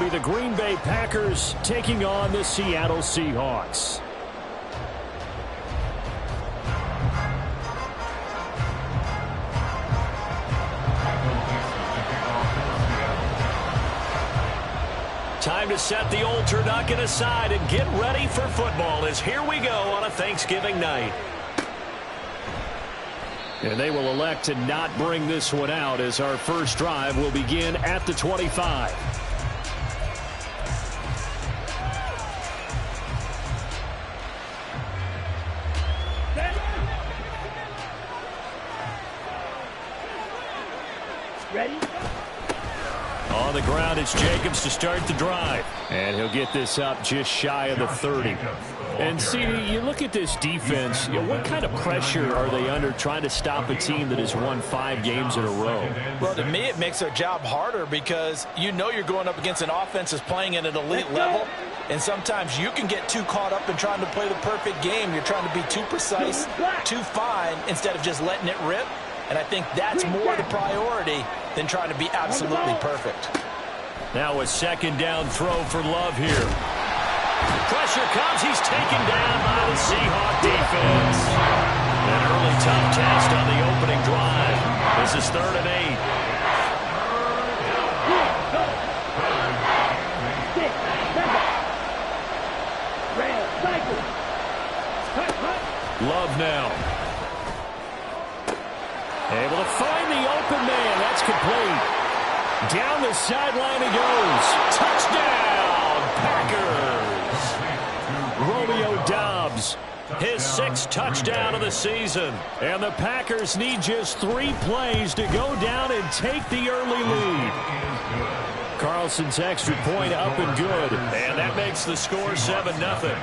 be the Green Bay Packers taking on the Seattle Seahawks. Time to set the old turducken aside and get ready for football as here we go on a Thanksgiving night. And they will elect to not bring this one out as our first drive will begin at the 25. Ready? On the ground, it's Jacobs to start the drive. And he'll get this up just shy of the 30. And see, you look at this defense, what kind of pressure are they under trying to stop a team that has won 5 games in a row? Well, to me, it makes their job harder because you know you're going up against an offense that's playing at an elite level. And sometimes you can get too caught up in trying to play the perfect game. You're trying to be too precise, too fine, instead of just letting it rip. And I think that's more the priority than trying to be absolutely perfect. Now a second down throw for Love here. Pressure comes. He's taken down by the Seahawk defense. An early tough test on the opening drive. This is 3rd and 8. Love now. Able to find the open man. That's complete. Down the sideline he goes. Touchdown, Packers. Romeo Doubs, his 6th touchdown of the season. And the Packers need just 3 plays to go down and take the early lead. Carlson's extra point up and good. And that makes the score 7-0.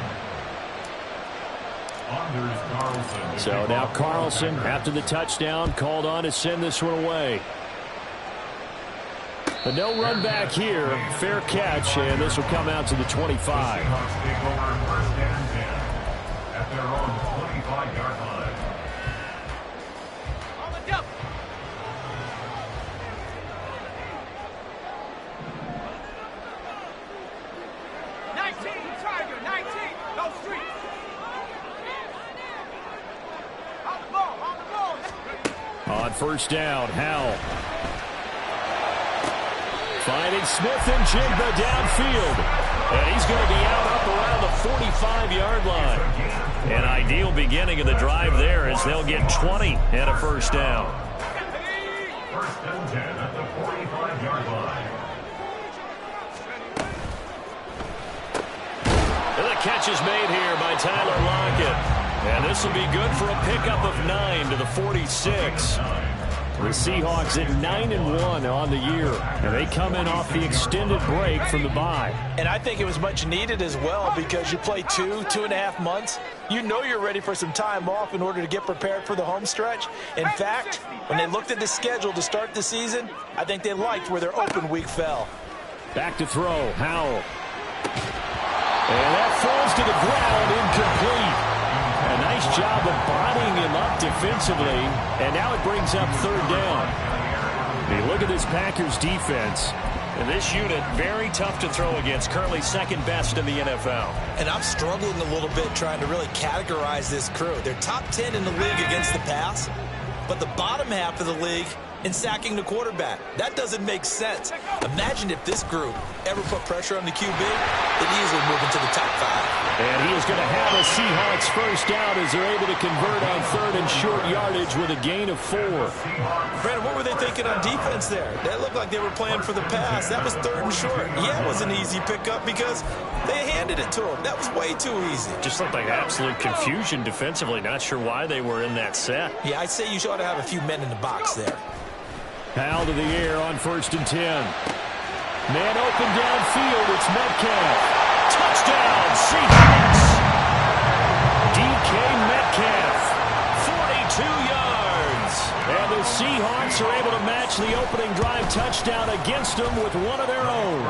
So now Carlson, after the touchdown, called on to send this one away. But no run back here. Fair catch, and this will come out to the 25. At their own 25-yard line. On first down, Howell. Finding Smith and Jigba downfield. And he's going to be out up around the 45-yard line. An ideal beginning of the drive there as they'll get 20 and a first down. First and 10 at the 45-yard line. And the catch is made here by Tyler Lockett. And this will be good for a pickup of 9 to the 46. The Seahawks at 9-1 on the year, and they come in off the extended break from the bye. And I think it was much needed as well because you play 2.5 months. You know you're ready for some time off in order to get prepared for the home stretch. In fact, when they looked at the schedule to start the season, I think they liked where their open week fell. Back to throw, Howell. And that falls to the ground, incomplete. A nice job of bodying him up defensively, and now it brings up 3rd down. You look at this Packers defense, and this unit very tough to throw against, currently 2nd best in the NFL. And I'm struggling a little bit trying to really categorize this crew. They're top 10 in the league against the pass, but the bottom half of the league in sacking the quarterback. That doesn't make sense. Imagine if this group ever put pressure on the QB, they'd easily move into the top 5. And he is going to have a Seahawks first down as they're able to convert on 3rd and short yardage with a gain of 4. Brandon, what were they thinking on defense there? That looked like they were playing for the pass. That was 3rd and short. Yeah, it was an easy pickup because they handed it to him. That was way too easy. Just looked like absolute confusion defensively. Not sure why they were in that set. Yeah, I'd say you ought to have a few men in the box there. Powell to the air on 1st and 10. Man open downfield. It's Metcalf. Touchdown, Seahawks. DK Metcalf, 42 yards. And the Seahawks are able to match the opening drive touchdown against them with one of their own.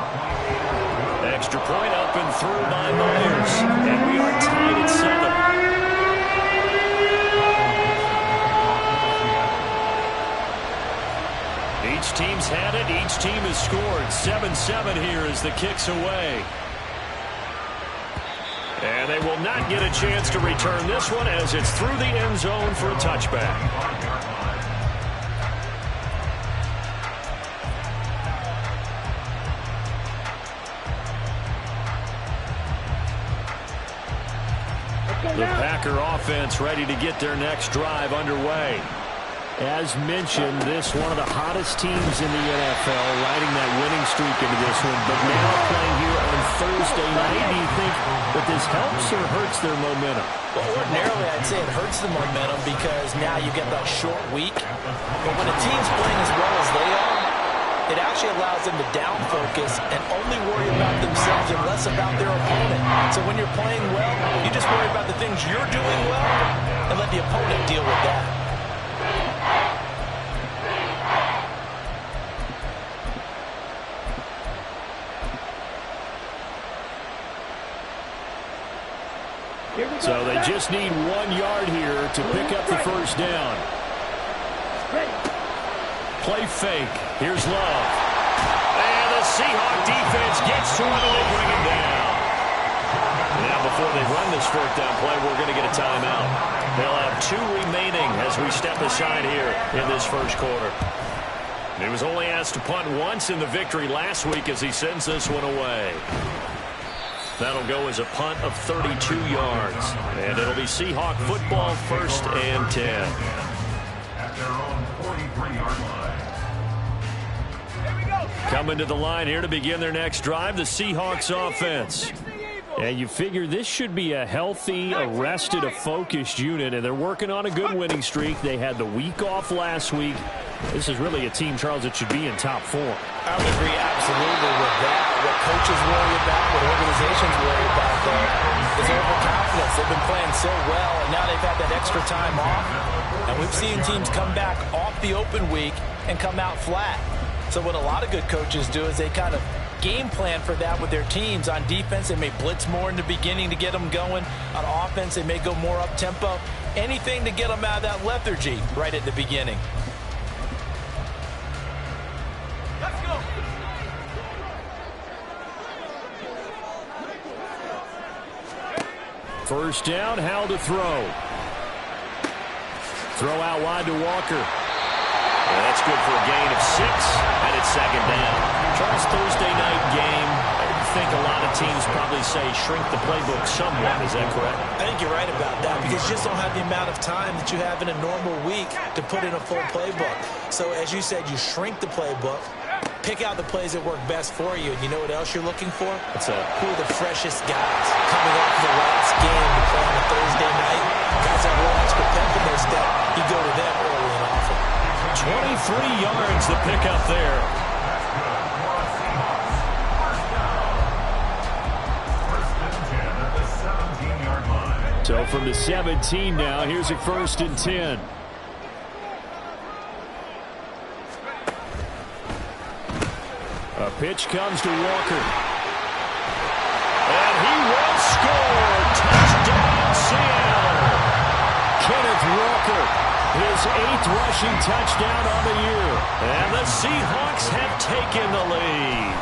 Extra point up and through by Myers. And we are tied at 7. Each teams had it. Each team has scored. 7-7 here as the kick's away. And they will not get a chance to return this one as it's through the end zone for a touchback. The Packer offense ready to get their next drive underway. As mentioned, this one of the hottest teams in the NFL, riding that winning streak into this one, but now playing here on Thursday night. Do you think that this helps or hurts their momentum? Well, ordinarily, I'd say it hurts the momentum because now you get that short week. But when a team's playing as well as they are, it actually allows them to down focus and only worry about themselves and less about their opponent. So when you're playing well, you just worry about the things you're doing well and let the opponent deal with that. So they just need 1 yard here to pick up the first down. Play fake. Here's Love. And the Seahawks defense gets to him and they bring him down. Now before they run this fourth down play, we're going to get a timeout. They'll have 2 remaining as we step aside here in this first quarter. He was only asked to punt once in the victory last week as he sends this one away. That'll go as a punt of 32 yards. And it'll be Seahawk football, 1st and 10. At their own 43-yard line. Coming to the line here to begin their next drive, the Seahawks offense. And you figure this should be a healthy, a rested, a focused unit, and they're working on a good winning streak. They had the week off last week. This is really a team, Charles, that should be in top 4. I would agree absolutely with that. What coaches worry about, what organizations worry about, though, is overconfidence. They've been playing so well, and now they've had that extra time off. And we've seen teams come back off the open week and come out flat. So what a lot of good coaches do is they kind of game plan for that with their teams. On defense, they may blitz more in the beginning to get them going. On offense, they may go more up-tempo. Anything to get them out of that lethargy right at the beginning. First down, Howell to throw. Throw out wide to Walker. Yeah, that's good for a gain of 6, and it's 2nd down. Charles, Thursday night game, I think a lot of teams probably say shrink the playbook somewhat. Is that correct? I think you're right about that because you just don't have the amount of time that you have in a normal week to put in a full playbook. So as you said, you shrink the playbook, pick out the plays that work best for you. And you know what else you're looking for? What's that? Who are the freshest guys coming off the last game to play on a Thursday night? Guys have a little extra pep in their step. You go to them early and often. 23 yards the pickup there. So from the 17 now, here's a 1st and 10. A pitch comes to Walker. And he will score. Touchdown, Seattle. Kenneth Walker, his 8th rushing touchdown on the year. And the Seahawks have taken the lead.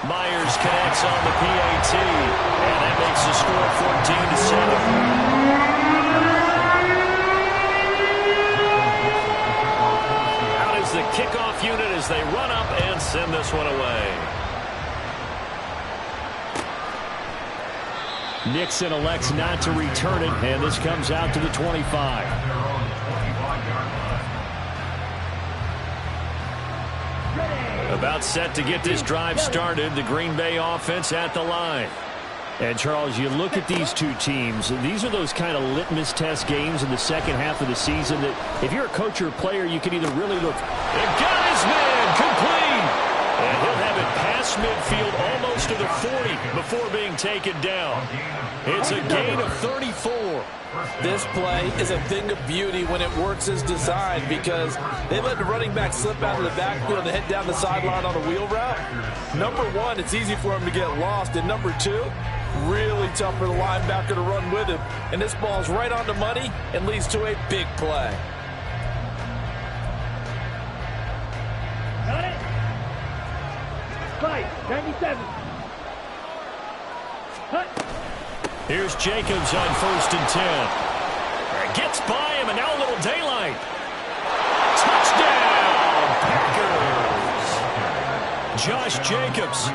Myers connects on the PAT, and that makes the score 14-7. Out is the kickoff unit as they run up and send this one away. Nixon elects not to return it, and this comes out to the 25. About set to get this drive started, the Green Bay offense at the line. And, Charles, you look at these two teams, these are those kind of litmus test games in the second half of the season that if you're a coach or a player, you can either really look, they've got his man, complete! And he'll have it past midfield almost to the 40 before being taken down. It's a gain of 34. This play is a thing of beauty when it works as designed because they let the running back slip out of the backfield and head down the sideline on a wheel route. Number one, it's easy for him to get lost. And number two, really tough for the linebacker to run with him. And this ball's right on the money and leads to a big play. Slide, 97. Hut. Here's Jacobs on 1st and 10. Gets by him, and now a little daylight. Touchdown, Packers. Josh Jacobs,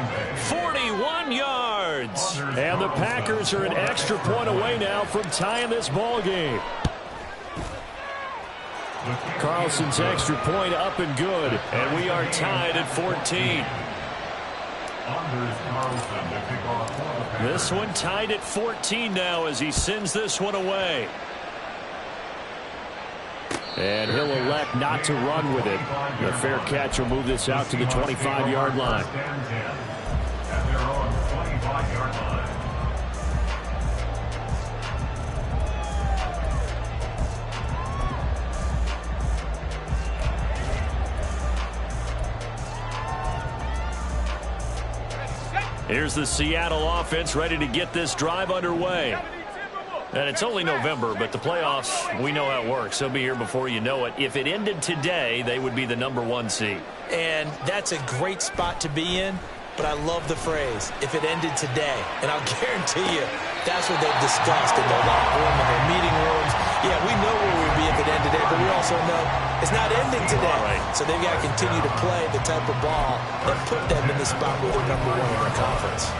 41 yards. And the Packers are an extra point away now from tying this ball game. Carlson's extra point up and good, and we are tied at 14. This one tied at 14 now as he sends this one away. And he'll elect not to run with it. The fair catch will move this out to the 25-yard line. Here's the Seattle offense ready to get this drive underway. And it's only November, but the playoffs, we know how it works. They'll be here before you know it. If it ended today, they would be the #1 seed. And that's a great spot to be in, but I love the phrase, if it ended today. And I'll guarantee you, that's what they've discussed in their locker room, in their meeting rooms. Yeah, we know where we'd be if it ended today, but we also know it's not ending today. Right. So they've got to continue to play the type of ball that put them in the spot where they're #1 in their conference.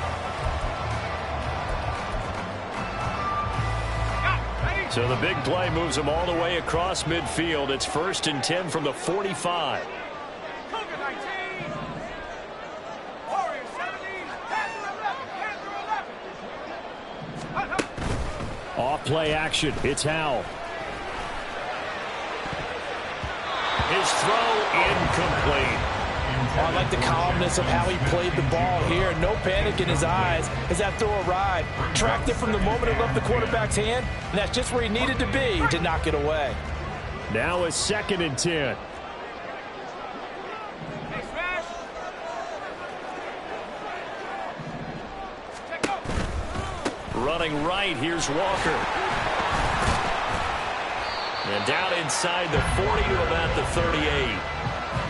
So the big play moves them all the way across midfield. It's 1st and 10 from the 45. Off play action. It's Howell. His throw incomplete. Oh, I like the calmness of how he played the ball here. No panic in his eyes as that throw arrived. Tracked it from the moment it left the quarterback's hand, and that's just where he needed to be to knock it away. Now it's 2nd and 10. Running right, here's Walker. And down inside the 40 to about the 38.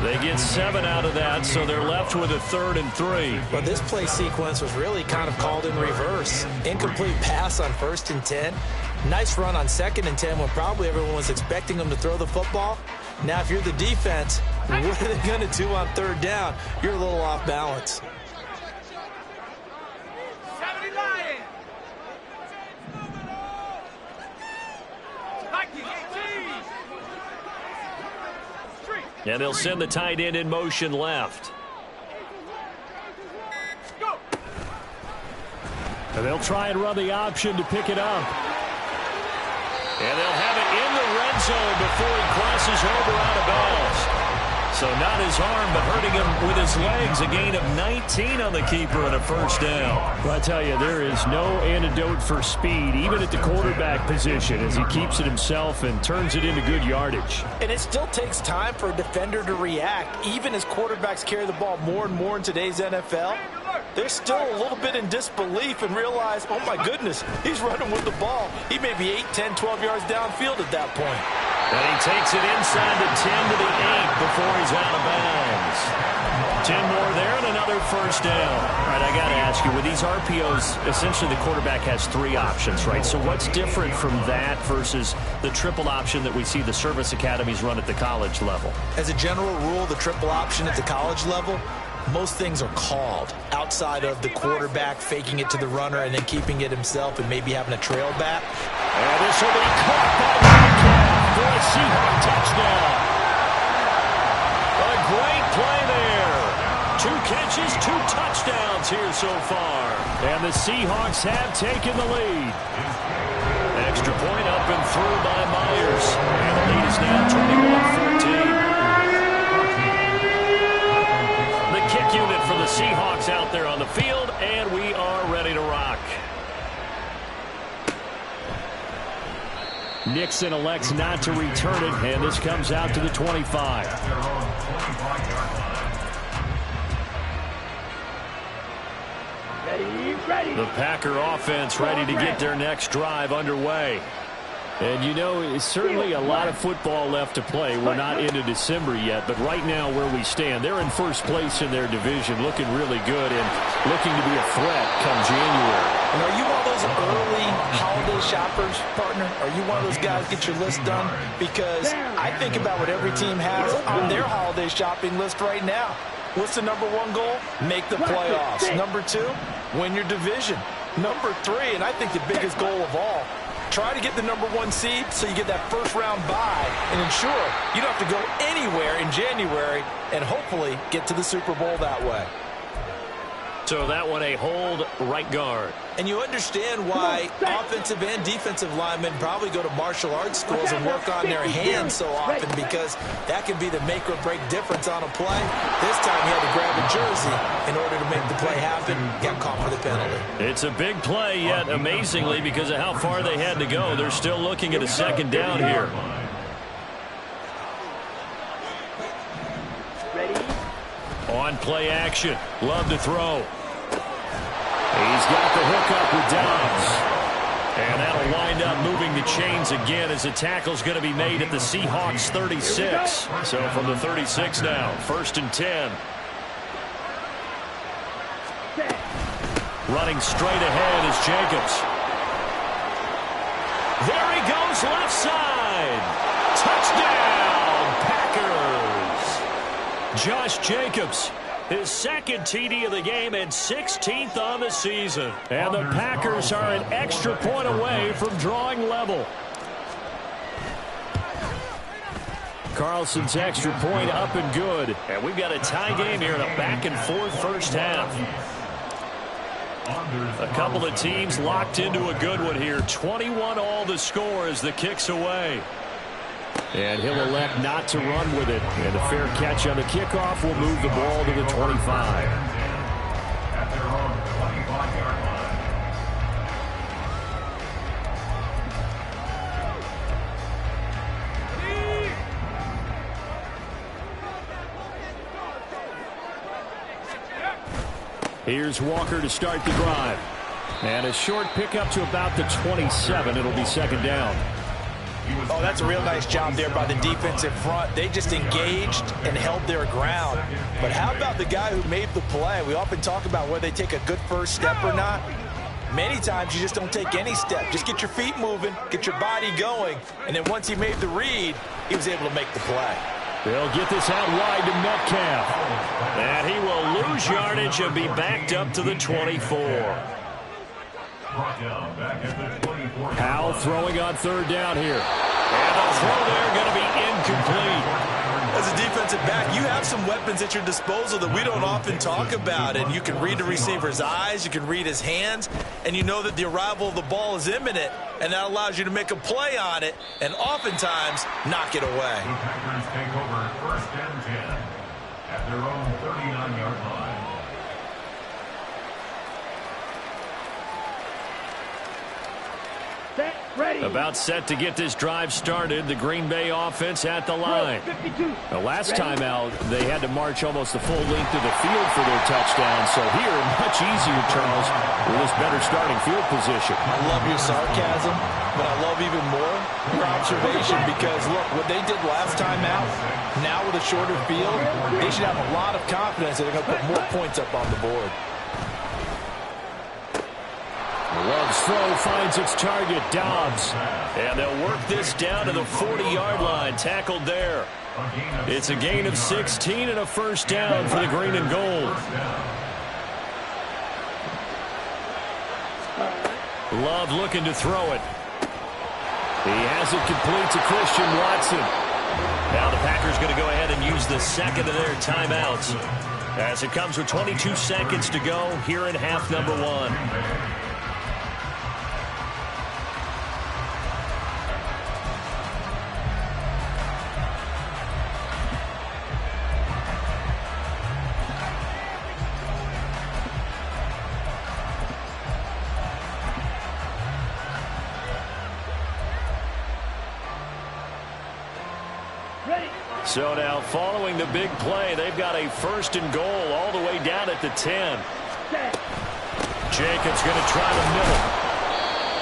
They get 7 out of that, so they're left with a 3rd and 3. Well, this play sequence was really kind of called in reverse. Incomplete pass on 1st and 10. Nice run on 2nd and 10 when probably everyone was expecting them to throw the football. Now, if you're the defense, what are they going to do on 3rd down? You're a little off balance. And they'll send the tight end in motion left. And they'll try and run the option to pick it up. And they'll have it in the red zone before he crosses over out of bounds. So not his arm, but hurting him with his legs. A gain of 19 on the keeper and a 1st down. Well, I tell you, there is no antidote for speed, even at the quarterback position, as he keeps it himself and turns it into good yardage. And it still takes time for a defender to react, even as quarterbacks carry the ball more and more in today's NFL. They're still a little bit in disbelief and realize, oh, my goodness, he's running with the ball. He may be 8, 10, 12 yards downfield at that point. And he takes it inside the 10 to the 8 before he's out of bounds. 10 more there and another 1st down. All right, I got to ask you, with these RPOs, essentially the quarterback has 3 options, right? So what's different from that versus the triple option that we see the service academies run at the college level? As a general rule, the triple option at the college level, most things are called outside of the quarterback faking it to the runner and then keeping it himself and maybe having a trail back. And this will be caught by Metcalf for a Seahawks touchdown. A great play there. 2 catches, 2 touchdowns here so far. And the Seahawks have taken the lead. Extra point up and through by Myers. And the lead is now 21-14. Kick unit for the Seahawks out there on the field, and we are ready to rock. Nixon elects not to return it, and this comes out to the 25. Ready. The Packer offense ready to get their next drive underway. And, you know, it's certainly a lot of football left to play. We're not into December yet, but right now where we stand, they're in first place in their division, looking really good and looking to be a threat come January. And are you one of those early holiday shoppers, partner? Are you one of those guys get your list done? Because I think about what every team has on their holiday shopping list right now. What's the number one goal? Make the playoffs. Number two, win your division. Number three, and I think the biggest goal of all, try to get the number one seed so you get that first round bye and ensure you don't have to go anywhere in January and hopefully get to the Super Bowl that way. So that one a hold right guard. And you understand why offensive and defensive linemen probably go to martial arts schools and work on their hands so often, because that can be the make or break difference on a play. This time he had to grab a jersey in order to make the play happen. Got caught for the penalty. It's a big play, yet amazingly, because of how far they had to go, they're still looking at a second down here. On play action. Love to throw. He's got the hook up with Dobbs. And that'll wind up moving the chains again as the tackle's going to be made at the Seahawks 36. So from the 36 now, 1st and 10. Running straight ahead is Jacobs. There he goes, left side. Touchdown, Packers. Josh Jacobs, his second TD of the game and 16th on the season. And the Packers are an extra point away from drawing level. Carlson's extra point up and good. And we've got a tie game here in a back-and-forth first half. A couple of teams locked into a good one here. 21 all the score as the kick's away. And he'll elect not to run with it. And a fair catch on the kickoff will move the ball to the 25. At their own 25-yard line. Here's Walker to start the drive. And a short pickup to about the 27. It'll be second down. Oh, that's a real nice job there by the defensive front. They just engaged and held their ground. But how about the guy who made the play? We often talk about whether they take a good first step or not. Many times you just don't take any step. Just get your feet moving, get your body going, and then once he made the read, he was able to make the play. They'll get this out wide to Metcalf. And he will lose yardage and be backed up to the 24. Powell throwing on third down here. And the throw there going to be incomplete. As a defensive back, you have some weapons at your disposal that we don't often talk about. And you can read the receiver's eyes, you can read his hands, and you know that the arrival of the ball is imminent. And that allows you to make a play on it and oftentimes knock it away. The Packers take over 1st and 10 at their own 39-yard line. About set to get this drive started. The Green Bay offense at the line. The last time out, they had to march almost the full length of the field for their touchdown. So here, much easier, Charles, with this better starting field position. I love your sarcasm, but I love even more your observation, because, look, what they did last time out, now with a shorter field, they should have a lot of confidence that they're going to put more points up on the board. Love's throw finds its target, Dobbs. And they'll work this down to the 40-yard line, tackled there. It's a gain of 16 and a first down for the green and gold. Love looking to throw it. He has it complete to Christian Watson. Now the Packers going to go ahead and use the second of their timeouts, as it comes with 22 seconds to go here in half number one. So now, following the big play, they've got a 1st and goal all the way down at the 10. Jacobs going to try the middle.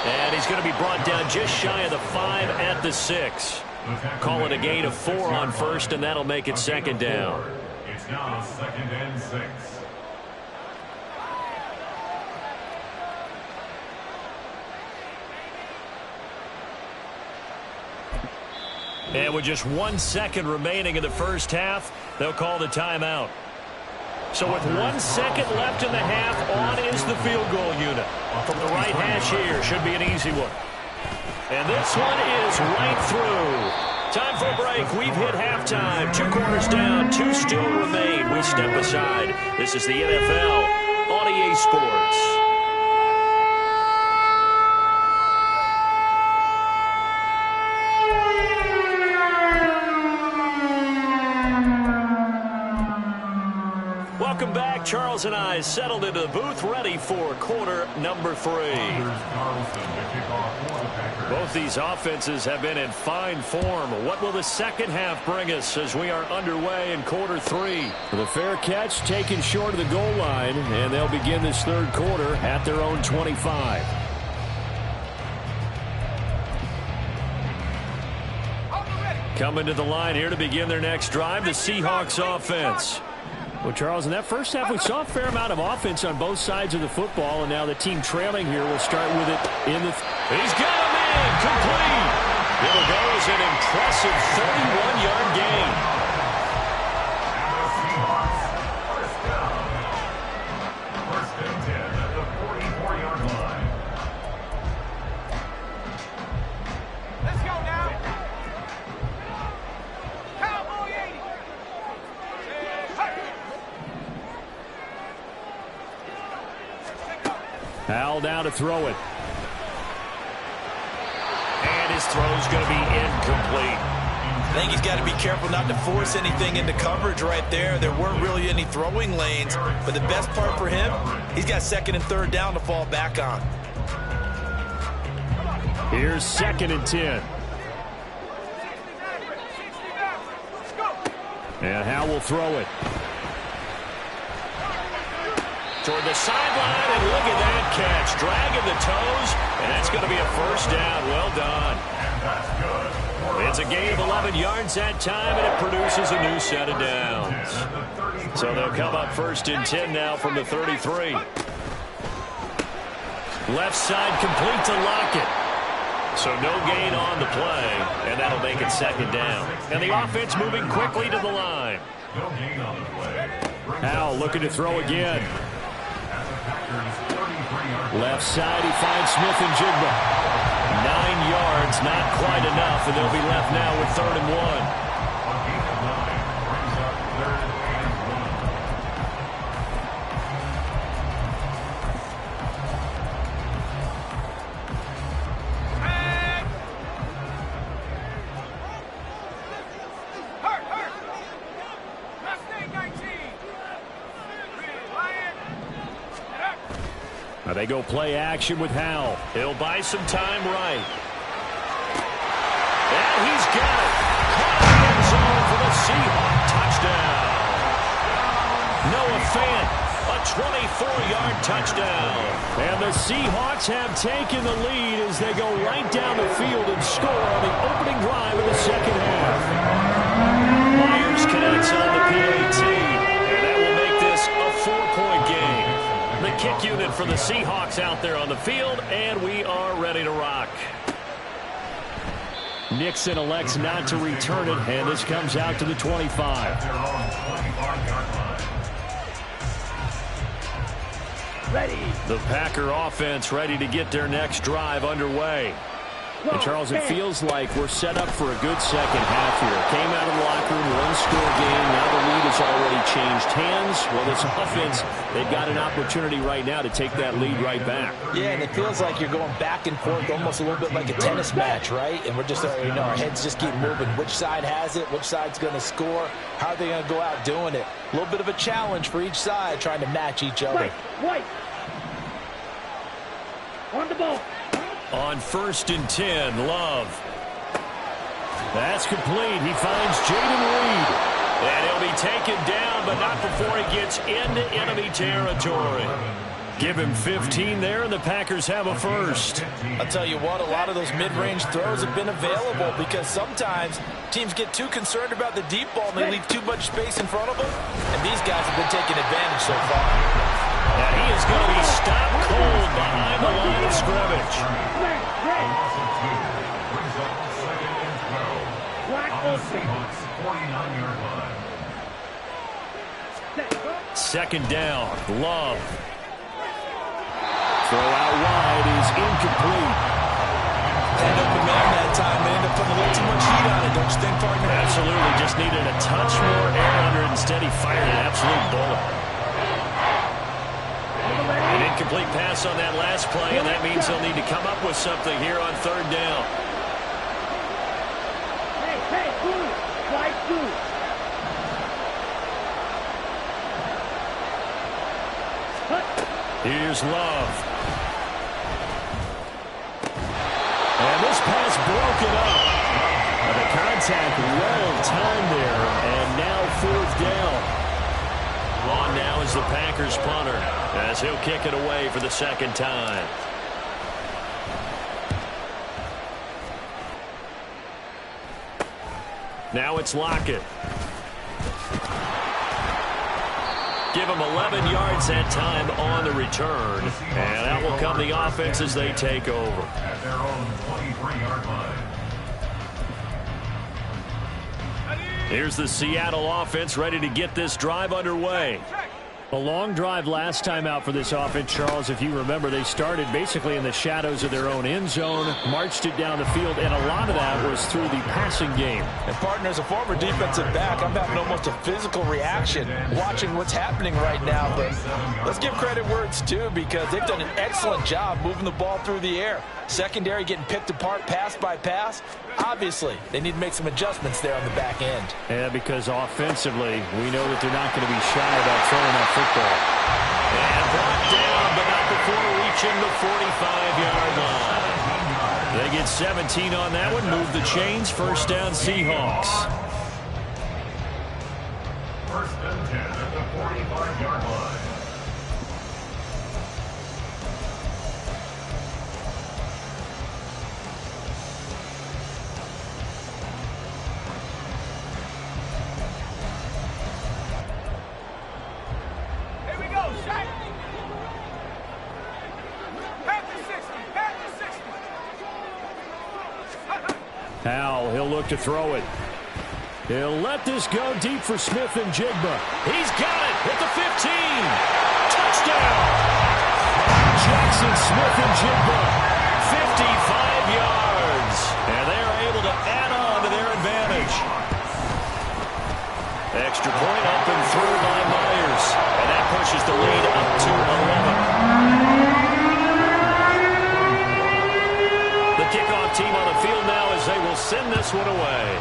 And he's going to be brought down just shy of the 5 at the 6. Call it a gain of 4 on first, and that'll make it second down. It's now 2nd and 6. And with just 1 second remaining in the first half, they'll call the timeout. So with 1 second left in the half, on is the field goal unit. From the right hash here, should be an easy one. And this one is right through. Time for a break. We've hit halftime. 2 quarters down, 2 still remain. We step aside. This is the NFL on EA Sports. Welcome back. Charles and I settled into the booth, ready for quarter number 3. Both these offenses have been in fine form. What will the second half bring us as we are underway in quarter 3? The fair catch taken short of the goal line, and they'll begin this third quarter at their own 25. Coming to the line here to begin their next drive, the Seahawks offense. Well, Charles, in that first half, we saw a fair amount of offense on both sides of the football, and now the team trailing here will start with it in the... He's got him in! Complete! There goes an impressive 31-yard gain. And the Seahawks, first down. 1st and 10 at the 44-yard line. Let's go now. Cowboy 80. Hal down to throw it. And his throw's going to be incomplete. I think he's got to be careful not to force anything into coverage right there. There weren't really any throwing lanes, but the best part for him, he's got 2nd and 3rd down to fall back on. Here's 2nd and 10. And Hal will throw it. Toward the sideline, and look at that catch. Dragging the toes, and that's going to be a first down. Well done. And that's good. It's a gain of 11 yards that time, and it produces a new set of downs. So they'll come up 1st and 10 now from the 33. Left side complete to Lockett. So no gain on the play, and that'll make it second down. And the offense moving quickly to the line. No gain on the play. Hal looking to throw again. Left side, he finds Smith and Jigba. 9 yards, not quite enough, and they'll be left now with 3rd and 1. They go play action with Hal. He'll buy some time right. And he's got it. Caught in the end zone for the Seahawks touchdown. Noah Fant, a 24-yard touchdown. And the Seahawks have taken the lead as they go right down the field and score on the opening drive of the second half. Myers connects on the PAT, and that will make this a 4-point game. The kick unit for the Seahawks out there on the field, and we are ready to rock. Nixon elects not to return it, and this comes out to the 25. Ready. The Packer offense ready to get their next drive underway. And Charles, it feels like we're set up for a good second half here. Came out of the locker room, 1-score game. Now the lead has already changed hands. Well, this offense, they've got an opportunity right now to take that lead right back. Yeah, and it feels like you're going back and forth almost a little bit like a tennis match, right? And we're just, our heads just keep moving. Which side has it? Which side's going to score? How are they going to go out doing it? A little bit of a challenge for each side trying to match each other. White. On the ball. On 1st and 10, Love. That's complete. He finds Jaden Reed. And he'll be taken down, but not before he gets into enemy territory. Give him 15 there, and the Packers have a first. I'll tell you what, a lot of those mid-range throws have been available because sometimes teams get too concerned about the deep ball and they leave too much space in front of them, and these guys have been taking advantage so far. And he is going to be stopped cold behind the line of scrimmage. Seahawks 49-yard line. Second down, Love. Throw out wide is incomplete. End up the man that time. They end up putting a little too much heat on it, don't you think, partner? Absolutely, just needed a touch more air under it. Instead, he fired an absolute bullet. An incomplete pass on that last play, and that means they'll need to come up with something here on third down. Hey, good. Try two. Here's Love. And this pass broken up. The contact well timed there, and now fourth down. On now is the Packers punter, as he'll kick it away for the second time. Now it's Lockett. Give him 11 yards that time on the return. And out will come the offense as they take over. At their own 23-yard line. Here's the Seattle offense ready to get this drive underway. A long drive last time out for this offense, Charles. If you remember, they started basically in the shadows of their own end zone, marched it down the field, and a lot of that was through the passing game. And, partner, as a former defensive back, I'm having almost a physical reaction watching what's happening right now. But let's give credit where it's due because they've done an excellent job moving the ball through the air. Secondary getting picked apart pass by pass. Obviously, they need to make some adjustments there on the back end. Yeah, because offensively, we know that they're not going to be shy about throwing that football. And brought down, but not before reaching the 45-yard line. They get 17 on that one, move the chains, first down Seahawks. First and 10 at the 45-yard line. Howell, he'll look to throw it. He'll let this go deep for Smith and Jigba. He's got it at the 15. Touchdown! Jackson, Smith, and Jigba. 55 yards. And they are able to add on to their advantage. Extra point up and through by Myers. And that pushes the lead up to 11. The kickoff team on the field now as they will send this one away.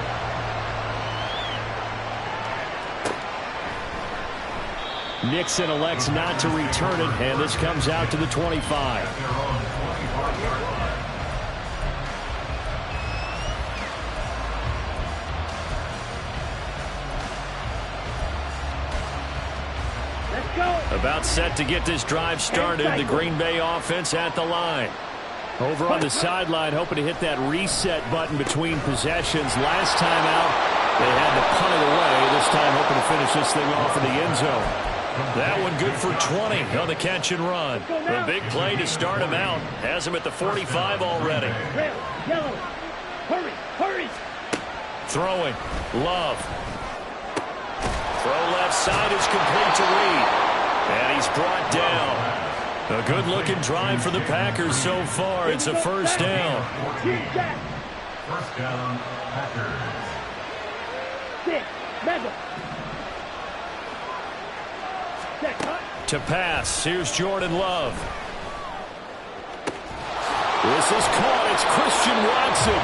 Nixon elects not to return it, and this comes out to the 25. Let's go. About set to get this drive started, the Green Bay offense at the line. Over on the sideline, hoping to hit that reset button between possessions. Last time out, they had to punt it away. This time, hoping to finish this thing off in the end zone. That one good for 20 on the catch and run. The big play to start him out. Has him at the 45 already. Red, yellow. Hurry, hurry. Throwing. Love. Throw left side is complete to Reed. And he's brought down. A good-looking drive for the Packers so far. It's a first down. First down, Packers. 6, level. To pass. Here's Jordan Love. This is caught. It's Christian Watson.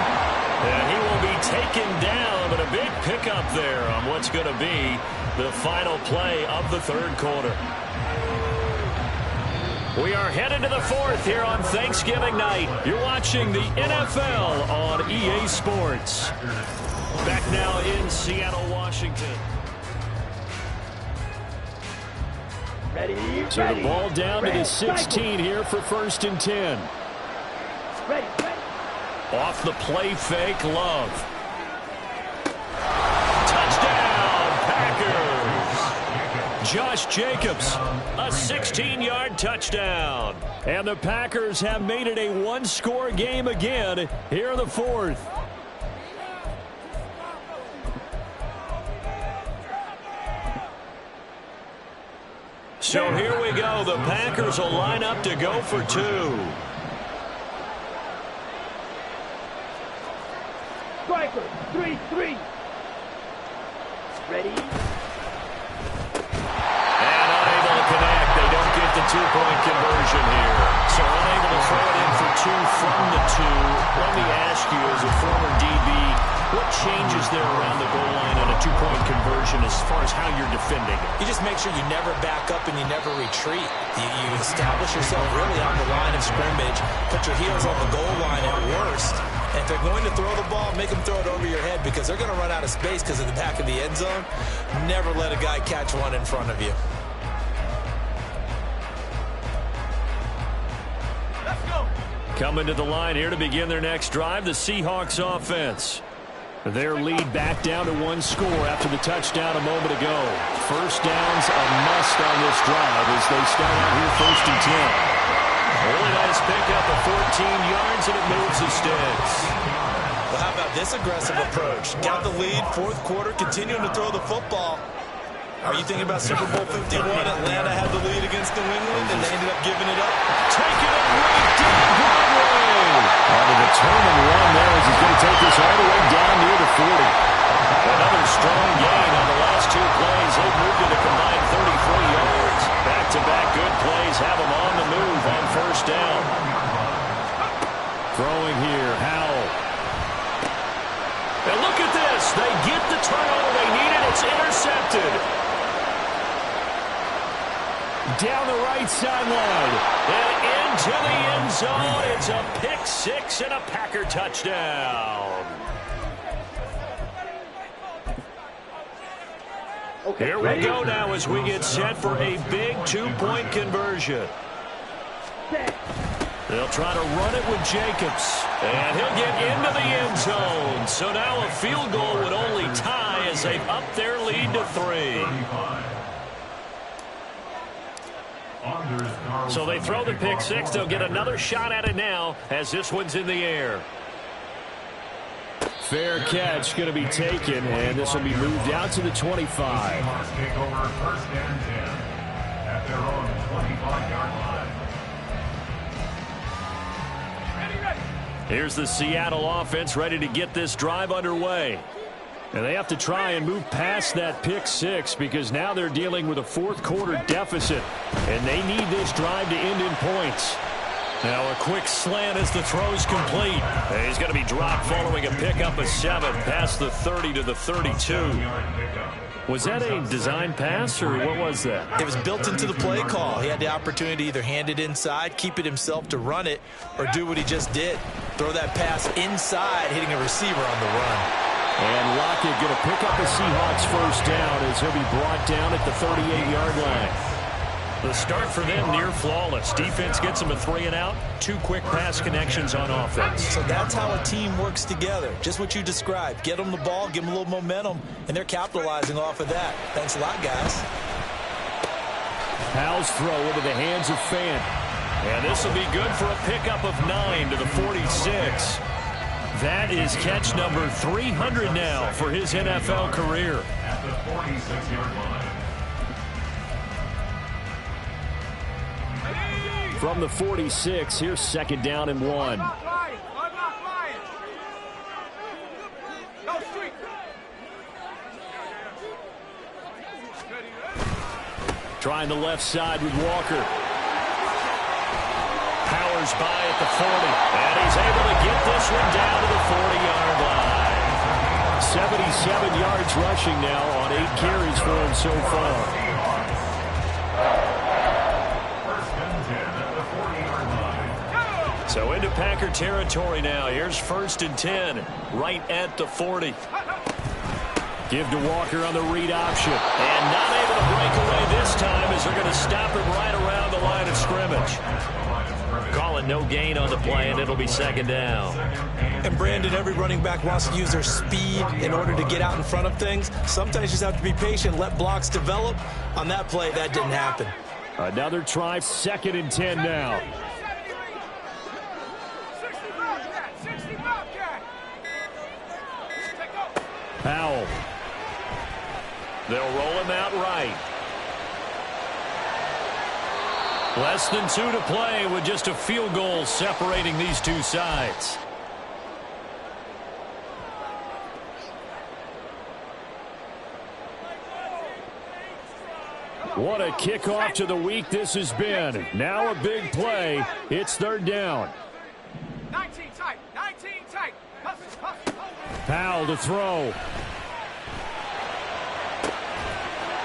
And he will be taken down, but a big pickup there on what's going to be the final play of the third quarter. We are headed to the fourth here on Thanksgiving night. You're watching the NFL on EA Sports. Back now in Seattle, Washington. Ready, So ready. the ball down to the Red, 16 here for 1st and 10. Ready, ready. Off the play fake, Love. Touchdown, Packers. Josh Jacobs, a 16-yard touchdown. And the Packers have made it a one-score game again here in the 4th. So here we go. The Packers will line up to go for 2. Striker, 3-3. Ready? And unable to connect. They don't get the 2-point conversion here. So unable to throw it in for 2 from the 2. Let me ask you, as a former DB, what changes there around the goal line on a 2-point conversion as far as how you're defending it? You just make sure you never back up and you never retreat. You establish yourself really on the line of scrimmage, put your heels on the goal line at worst. And if they're going to throw the ball, make them throw it over your head because they're going to run out of space because of the back of the end zone. Never let a guy catch one in front of you. Let's go. Coming to the line here to begin their next drive, the Seahawks offense. Their lead back down to 1 score after the touchdown a moment ago. First down's a must on this drive as they start out here 1st and 10. Really nice pickup of 14 yards, and it moves the sticks. Well, how about this aggressive approach? Got the lead, 4th quarter, continuing to throw the football. Are you thinking about Super Bowl 51? Atlanta had the lead against New England, and they ended up giving it up. Taking it right down Broadway. On a determined run there as he's going to take this all the way down near the 40. Another strong gain on the last 2 plays. They've moved it a combined 33 yards. Back-to-back good plays have them on the move on 1st down. Throwing here, Howell. And look at this. They get the turnover they needed. It's intercepted. Down the right sideline. And into the end zone. It's a pick 6 and a Packer touchdown. Okay, Here we ready? go now as we get set for a big 2-point conversion. Set. They'll try to run it with Jacobs. And he'll get into the end zone. So now a field goal would only tie as they've upped their lead to 3. So they throw the pick 6. They'll get another shot at it now as this one's in the air. Fair catch going to be taken, and this will be moved out to the 25. Seahawks take over 1st and 10 at their own 25-yard line. Here's the Seattle offense ready to get this drive underway. And they have to try and move past that pick 6 because now they're dealing with a 4th quarter deficit. And they need this drive to end in points. Now a quick slant as the throw's complete. And he's going to be dropped following a pickup of 7 past the 30 to the 32. Was that a design pass or what was that? It was built into the play call. He had the opportunity to either hand it inside, keep it himself to run it, or do what he just did. Throw that pass inside, hitting a receiver on the run. And Lockett going to pick up a Seahawks 1st down as he'll be brought down at the 38-yard line. The start for them near flawless. Defense gets them a 3 and out. 2 quick pass connections on offense. So that's how a team works together. Just what you described. Get them the ball, give them a little momentum, and they're capitalizing off of that. Thanks a lot, guys. Howell's throw into the hands of Fant. And this will be good for a pickup of 9 to the 46. That is catch number 300 now for his NFL career. At the 46-yard line. From the 46, here's 2nd down and 1. Trying the left side with Walker. Powers by at the 40. And he's able to get this one down to the 40-yard line. 77 yards rushing now on 8 carries for him so far. So into Packer territory now. Here's 1st and 10 right at the 40. Give to Walker on the read option. And not able to break away this time as they're going to stop him right around the line of scrimmage. Calling no gain on the play, and it'll be second down. And Brandon, every running back wants to use their speed in order to get out in front of things. Sometimes you just have to be patient, let blocks develop. On that play, that didn't happen. Another try, 2nd and 10 now. Powell. They'll roll him out right. Less than 2 to play with just a field goal separating these two sides. What a kickoff to the week this has been. Now a big play. It's 3rd down. 19 tight. 19 tight. Powell to throw.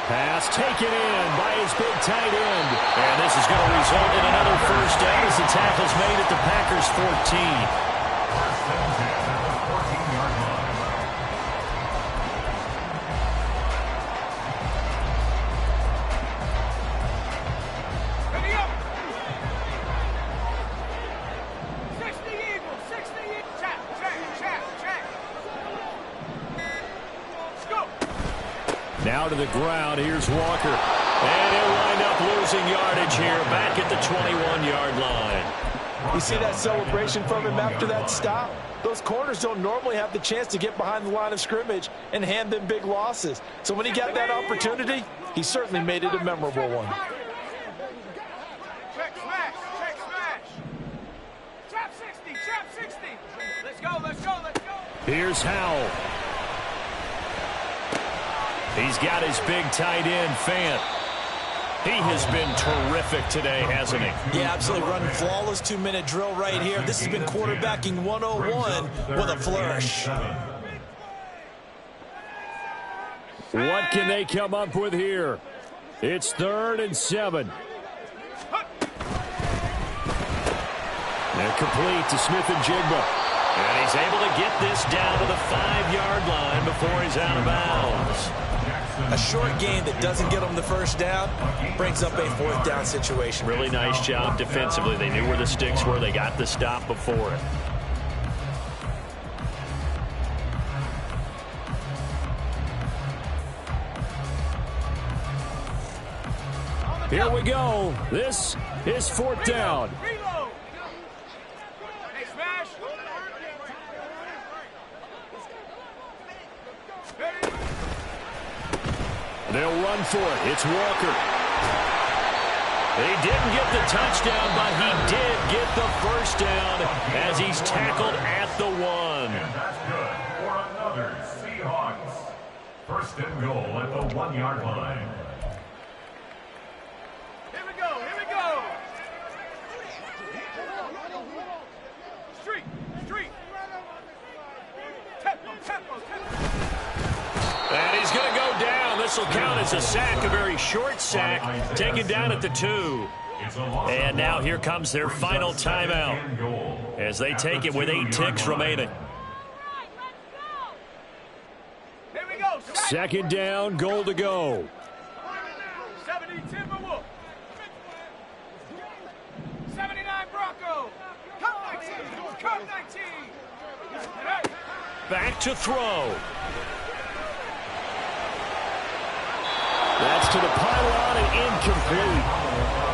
Pass taken in by his big tight end. And this is going to result in another first down as the tackle's made at the Packers' 14. Now to the ground. Here's Walker. And he'll wind up losing yardage here back at the 21-yard line. You see that celebration from him after that stop? Those corners don't normally have the chance to get behind the line of scrimmage and hand them big losses. So when he got that opportunity, he certainly made it a memorable one. Check smash. Check smash. Trap 60. Trap 60. Let's go. Let's go. Let's go. Here's Howell. He's got his big tight end, Fant. He has been terrific today, hasn't he? Yeah, absolutely. Running flawless 2-minute drill right here. This has been quarterbacking 101 with a flourish. What can they come up with here? It's 3rd and 7. They're complete to Smith-Njigba. And he's able to get this down to the 5-yard line before he's out of bounds. A short game that doesn't get them the first down brings up a 4th down situation. Really nice job defensively. They knew where the sticks were. They got the stop before it. Here we go. This is 4th down. Reload. Hey, smash. They'll run for it. It's Walker. He didn't get the touchdown, but he did get the first down as he's tackled at the 1. And that's good for another Seahawks. 1st and goal at the 1-yard line. Here we go. Here we go. Street. Street. Tempo. Tempo. Tempo. And he's going to go down. This will count as a sack, a very short sack, taken down at the 2. And now here comes their final timeout as they take it with 8 ticks remaining. Here we go. 2nd down, goal to go. 70 Timberwolf. 79 Bronco. Cut 19. Cut 19. Back to throw. That's to the pylon and incomplete.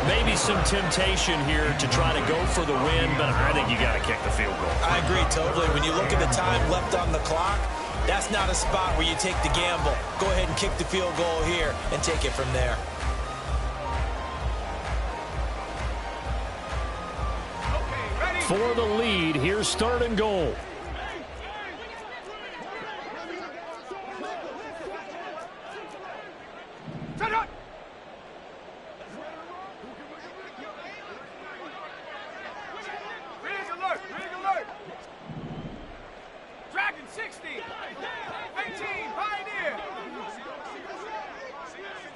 Maybe some temptation here to try to go for the win, but I think you got to kick the field goal. I agree totally. When you look at the time left on the clock, that's not a spot where you take the gamble. Go ahead and kick the field goal here and take it from there. For the lead, here's 3rd and goal. Big alert. Big alert. Dragon 60. 18. Pioneer.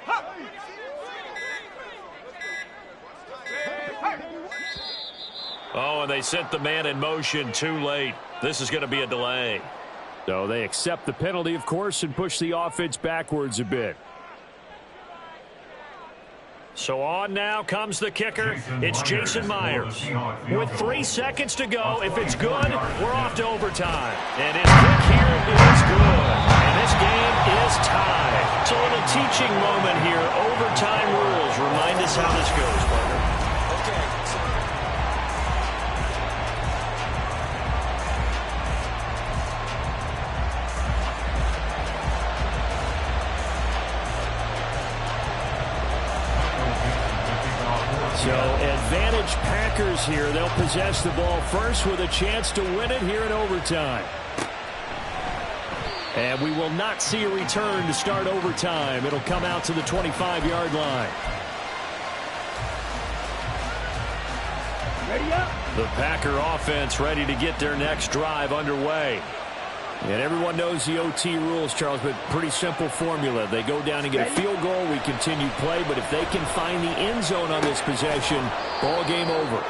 Huh. Oh, and they sent the man in motion too late. This is going to be a delay. So they accept the penalty, of course, and push the offense backwards a bit. So on now comes the kicker. It's Jason Myers. With 3 seconds to go, if it's good, we're off to overtime. And his kick here is good. And this game is tied. So a little teaching moment here. Overtime rules. Remind us how this goes, partner. Okay. So advantage Packers here. They'll possess the ball first with a chance to win it here in overtime. And we will not see a return to start overtime. It'll come out to the 25-yard line. Ready up. The Packer offense ready to get their next drive underway. And everyone knows the OT rules, Charles, but pretty simple formula. They go down and get a field goal, we continue play, but if they can find the end zone on this possession, ball game over.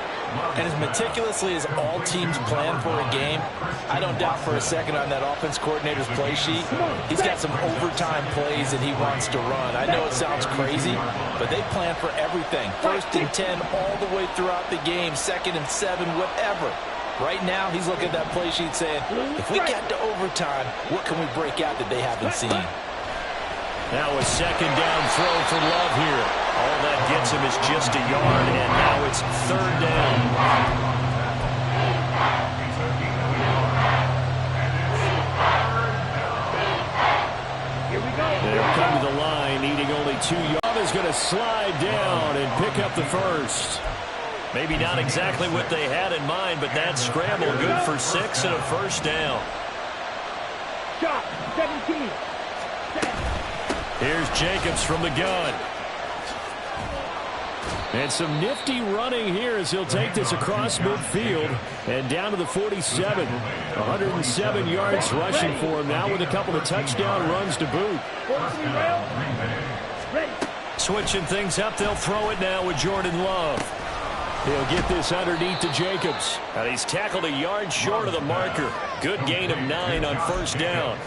And as meticulously as all teams plan for a game, I don't doubt for a second on that offense coordinator's play sheet, he's got some overtime plays that he wants to run. I know it sounds crazy, but they plan for everything. 1st and 10 all the way throughout the game, 2nd and 7, whatever. Right now, he's looking at that play sheet saying, if we get to overtime, what can we break out that they haven't seen? Now a 2nd down throw for Love here. All that gets him is just a yard, and now it's 3rd down. Here we go. They'll come to the line, needing only 2 yards. Is going to slide down and pick up the first. Maybe not exactly what they had in mind, but that scramble good for 6 and a 1st down. Shot. 17. Here's Jacobs from the gun. And some nifty running here as he'll take this across midfield and down to the 47. 107 yards rushing for him now with a couple of touchdown runs to boot. Switching things up, they'll throw it now with Jordan Love. He'll get this underneath to Jacobs. And he's tackled a yard short of the marker. Good gain of 9 on 1st down.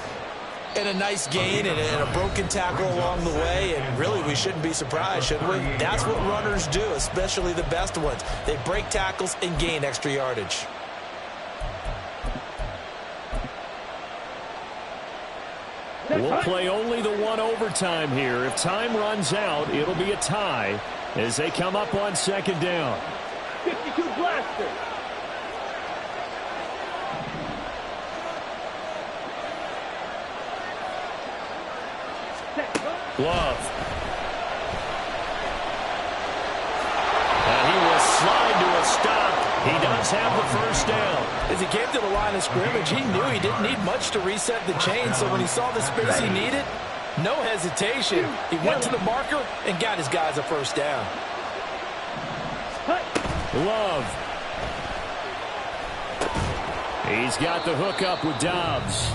And a nice gain and a broken tackle along the way, and really we shouldn't be surprised, should we? That's what runners do, especially the best ones. They break tackles and gain extra yardage. We'll play only the 1 overtime here. If time runs out, it'll be a tie as they come up on 2nd down. 52 blaster. Love. And he will slide to a stop. He does have the 1st down. As he came to the line of scrimmage, he knew he didn't need much to reset the chain, so when he saw the space he needed, no hesitation. He went to the marker and got his guys a 1st down. Love. He's got the hook up with Dobbs.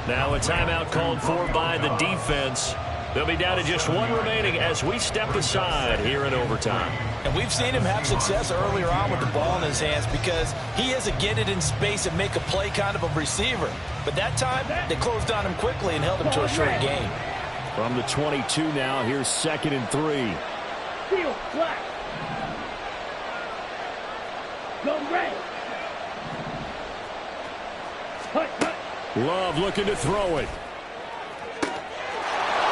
Now a timeout called for by the defense. They'll be down to just 1 remaining as we step aside here in overtime. And we've seen him have success earlier on with the ball in his hands because he is a get it in space and make a play kind of a receiver. But that time, they closed on him quickly and held him to a short gain. From the 22 now, here's 2nd and 3. Field flat. Go red. Love looking to throw it.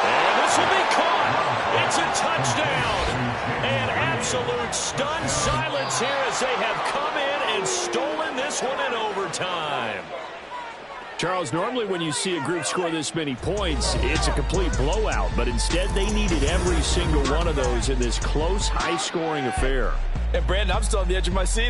And this will be caught. It's a touchdown. And absolute stunned silence here as they have come in and stolen this one in overtime. Charles, normally when you see a group score this many points, it's a complete blowout. But instead, they needed every single one of those in this close, high-scoring affair. And, Brandon, I'm still on the edge of my seat.